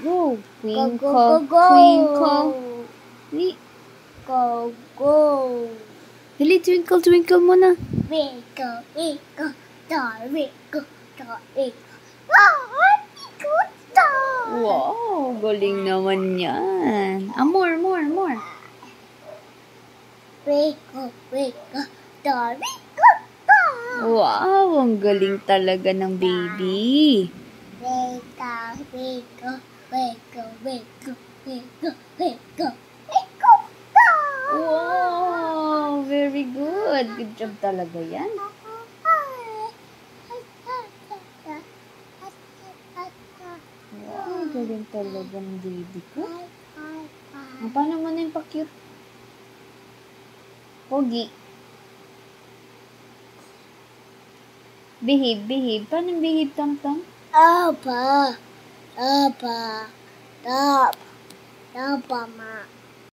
Go. Go, Twinkle, go, go, go. twinkle. Dali. Go, go. Dali, twinkle, twinkle muna. Twinkle, twinkle, star, twinkle, star, twinkle. Wow, twinkle, star. Wow, galing naman yan. More, more, more. Twinkle, twinkle, star, twinkle, star. Wow, ang galing talaga ng baby. Twinkle, twinkle, twinkle, twinkle, twinkle, twinkle, twinkle, star. Wow, very good. Good job talaga yan. Wow, galing talaga ng baby ko. Paano mo na yung pa-cute? Pogi. Behave, behave. Paano yung behave, Tang-Tang? Apa, apa, tap, tapa, ma.